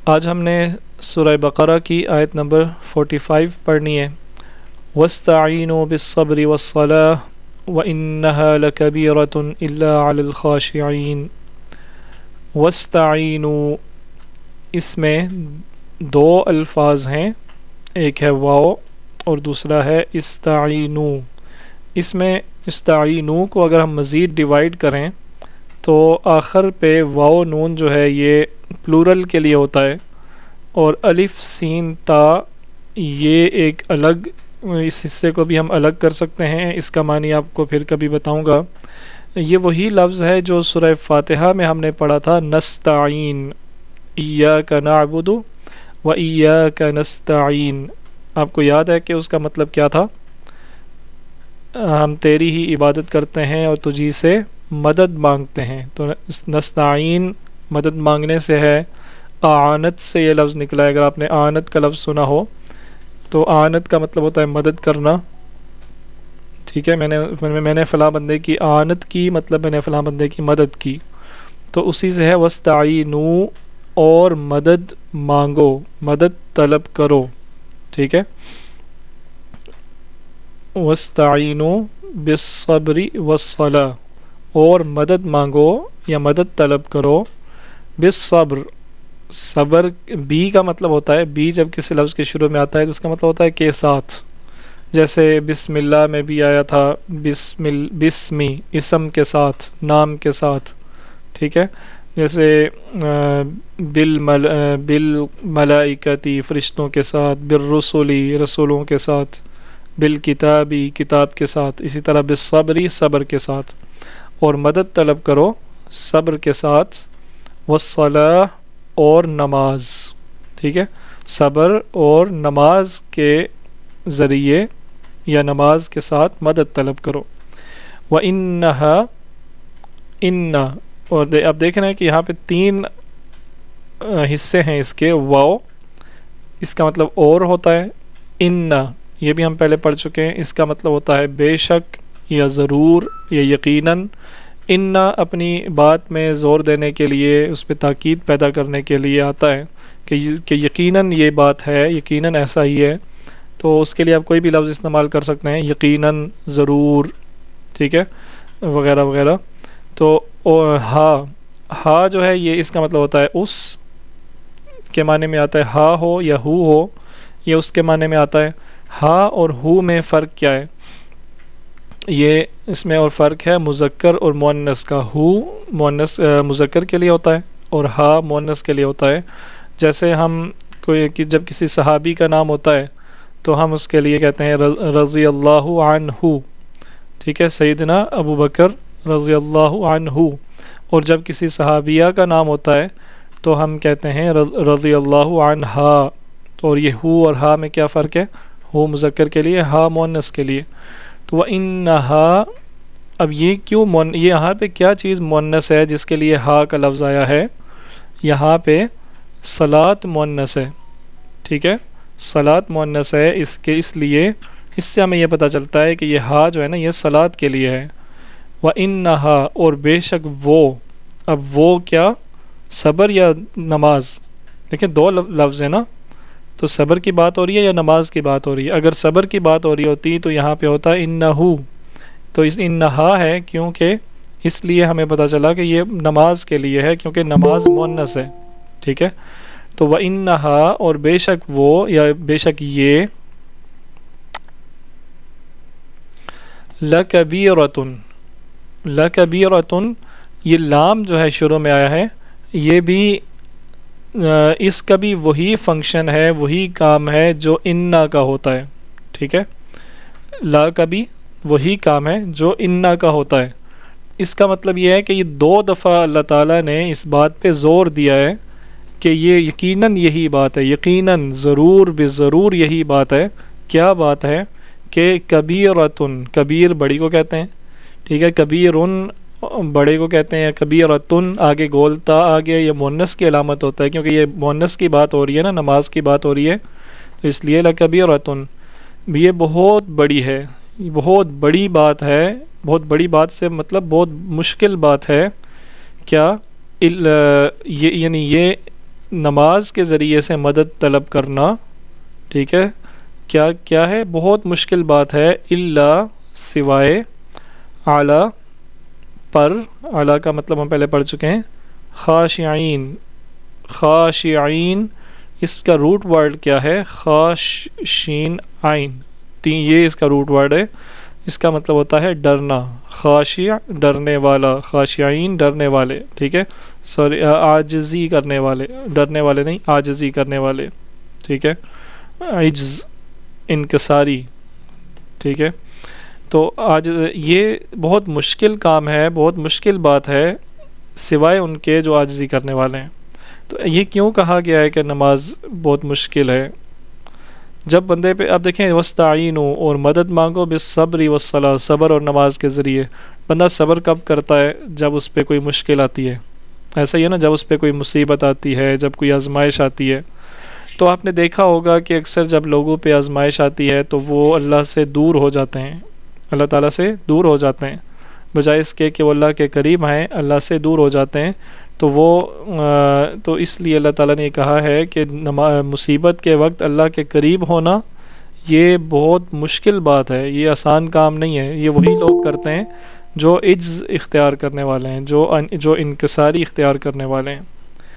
آج ہم نے سورہ بقرہ کی آیت نمبر 45 پڑھنی ہے۔ وَاسْتَعِينُوا بِالصَّبْرِ وَالصَّلَاةِ وَإِنَّهَا لَكَبِيرَةٌ إِلَّا عَلَى الْخَاشِعِينَ۔ وَاسْتَعِينُوا، اس میں دو الفاظ ہیں، ایک ہے واو اور دوسرا ہے استعینوا۔ اس میں استعینوا کو اگر ہم مزید ڈیوائیڈ کریں تو آخر پہ واو نون جو ہے یہ پلورل کے لیے ہوتا ہے، اور الف سین تا یہ ایک الگ، اس حصے کو بھی ہم الگ کر سکتے ہیں، اس کا معنی آپ کو پھر کبھی بتاؤں گا۔ یہ وہی لفظ ہے جو سورہ فاتحہ میں ہم نے پڑھا تھا، نستعین، ایاک نعبد و ایاک نستعین۔ آپ کو یاد ہے کہ اس کا مطلب کیا تھا؟ ہم تیری ہی عبادت کرتے ہیں اور تجھی سے مدد مانگتے ہیں۔ تو نستعین مدد مانگنے سے ہے، اعانت سے یہ لفظ نکلا ہے۔ اگر آپ نے اعانت کا لفظ سنا ہو تو اعانت کا مطلب ہوتا ہے مدد کرنا، ٹھیک ہے۔ میں نے فلاں بندے کی اعانت کی، مطلب میں نے فلاں بندے کی مدد کی، تو اسی سے ہے وَاسْتَعِینُوا، اور مدد مانگو، مدد طلب کرو، ٹھیک ہے۔ وَاسْتَعِینُوا بِالصَّبْرِ وَالصَّلَاةِ، اور مدد مانگو یا مدد طلب کرو، بالصبر، صبر بی کا مطلب ہوتا ہے، بی جب کسی لفظ کے شروع میں آتا ہے تو اس کا مطلب ہوتا ہے کے ساتھ، جیسے بسم اللہ میں بھی آیا تھا، بسمی، اسم کے ساتھ، نام کے ساتھ، ٹھیک ہے۔ جیسے بالملائکتی، فرشتوں کے ساتھ، بالرسلی، رسولوں کے ساتھ، بالکتابی، کتاب کے ساتھ، اسی طرح بالصبری، صبر کے ساتھ، اور مدد طلب کرو صبر کے ساتھ، والصلاة، اور نماز، ٹھیک ہے۔ صبر اور نماز کے ذریعے یا نماز کے ساتھ مدد طلب کرو۔ وَإِنَّهَا، ان، اور اب دیکھ رہے ہیں کہ یہاں پہ تین حصے ہیں اس کے، واو اس کا مطلب اور ہوتا ہے، ان یہ بھی ہم پہلے پڑھ چکے ہیں، اس کا مطلب ہوتا ہے بے شک یا ضرور یا یقیناً۔ ان اپنی بات میں زور دینے کے لیے، اس پہ تاکید پیدا کرنے کے لیے آتا ہے کہ یقیناً یہ بات ہے، یقیناً ایسا ہی ہے، تو اس کے لیے آپ کوئی بھی لفظ استعمال کر سکتے ہیں، یقیناً، ضرور، ٹھیک ہے، وغیرہ وغیرہ۔ تو ہا جو ہے یہ اس کا مطلب ہوتا ہے اس کے معنی میں آتا ہے، ہا ہو یا ہو، یہ اس کے معنی میں آتا ہے۔ ہا اور ہو میں فرق کیا ہے؟ یہ اس میں اور فرق ہے مذکر اور مؤنث کا۔ ہو مؤنث مذکر کے لیے ہوتا ہے اور ہا مؤنث کے لیے ہوتا ہے۔ جیسے ہم جب کسی صحابی کا نام ہوتا ہے تو ہم اس کے لیے کہتے ہیں رضی اللہ عنہ، ٹھیک ہے، سیدنا ابو بکر رضی اللہ عنہ۔ اور جب کسی صحابیہ کا نام ہوتا ہے تو ہم کہتے ہیں رضی اللہ عنہا۔ اور یہ ہو اور ہا میں کیا فرق ہے؟ ہو مذکر کے لیے، ہا مؤنث کے لیے۔ تو وَإِنَّهَا، اب یہ کیوں یہ یہاں پہ کیا چیز مؤنث ہے جس کے لیے ہا کا لفظ آیا ہے؟ یہاں پہ صلاۃ مؤنث ہے، ٹھیک ہے، صلاۃ مؤنث ہے، اس لیے اس سے ہمیں یہ پتہ چلتا ہے کہ یہ ہا جو ہے نا یہ صلاۃ کے لیے ہے۔ وَإِنَّهَا، اور بے شک وہ، اب وہ کیا، صبر یا نماز؟ دیکھیں دو لفظ ہیں نا، تو صبر کی بات ہو رہی ہے یا نماز کی بات ہو رہی ہے؟ اگر صبر کی بات ہو رہی ہوتی تو یہاں پہ ہوتا انہو، تو اس انہا ہے کیونکہ اس لیے ہمیں پتہ چلا کہ یہ نماز کے لیے ہے، کیونکہ نماز مؤنث ہے، ٹھیک ہے۔ تو وَإِنَّهَا، اور بے شک وہ یا بے شک یہ، لَكَبِيرَةٌ، لَكَبِيرَةٌ، یہ لام جو ہے شروع میں آیا ہے، یہ بھی اس کا بھی وہی فنکشن ہے، وہی کام ہے جو انا کا ہوتا ہے، ٹھیک ہے۔ لا کا بھی وہی کام ہے جو انا کا ہوتا ہے۔ اس کا مطلب یہ ہے کہ یہ دو دفعہ اللہ تعالیٰ نے اس بات پہ زور دیا ہے کہ یہ یقیناً یہی بات ہے، یقیناً، ضرور بضرور یہی بات ہے۔ کیا بات ہے؟ کہ کبیرتن، کبیر بڑی کو کہتے ہیں، ٹھیک ہے، کبیرن بڑے کو کہتے ہیں، کبیرتن آگے گولتا آگے یہ مؤنث کی علامت ہوتا ہے، کیونکہ یہ مؤنث کی بات ہو رہی ہے نا، نماز کی بات ہو رہی ہے، تو اس لیے لکبیرتن، یہ بہت بڑی ہے، یہ بہت بڑی بات ہے۔ بہت بڑی بات سے مطلب بہت مشکل بات ہے۔ کیا یعنی یہ نماز کے ذریعے سے مدد طلب کرنا، ٹھیک ہے، کیا کیا ہے؟ بہت مشکل بات ہے، الا سوائے، اعلیٰ پر، اعلیٰ کا مطلب ہم پہلے پڑھ چکے ہیں، خاشعین، خاشعین اس کا روٹ ورڈ کیا ہے؟ خاشین عین، یہ اس کا روٹ ورڈ ہے، اس کا مطلب ہوتا ہے ڈرنا، خاشع ڈرنے والا، خاشعین ڈرنے والے، ٹھیک ہے، سوری عاجزی کرنے والے، ڈرنے والے نہیں، عاجزی کرنے والے، ٹھیک ہے، عجز انکساری، ٹھیک ہے۔ تو آج یہ بہت مشکل کام ہے، بہت مشکل بات ہے، سوائے ان کے جو عاجزی کرنے والے ہیں۔ تو یہ کیوں کہا گیا ہے کہ نماز بہت مشکل ہے؟ جب بندے پہ اب دیکھیں، وستعینوا اور مدد مانگو بالصبر والصلاۃ، صبر اور نماز کے ذریعے۔ بندہ صبر کب کرتا ہے؟ جب اس پہ کوئی مشکل آتی ہے، ایسا ہی ہے نا، جب اس پہ کوئی مصیبت آتی ہے، جب کوئی آزمائش آتی ہے۔ تو آپ نے دیکھا ہوگا کہ اکثر جب لوگوں پہ آزمائش آتی ہے تو وہ اللہ سے دور ہو جاتے ہیں، اللہ تعالیٰ سے دور ہو جاتے ہیں، بجائے اس کے کہ وہ اللہ کے قریب آئیں، اللہ سے دور ہو جاتے ہیں۔ تو وہ تو اس لیے اللہ تعالیٰ نے یہ کہا ہے کہ مصیبت کے وقت اللہ کے قریب ہونا یہ بہت مشکل بات ہے، یہ آسان کام نہیں ہے۔ یہ وہی لوگ کرتے ہیں جو عجز اختیار کرنے والے ہیں، جو انکساری اختیار کرنے والے ہیں۔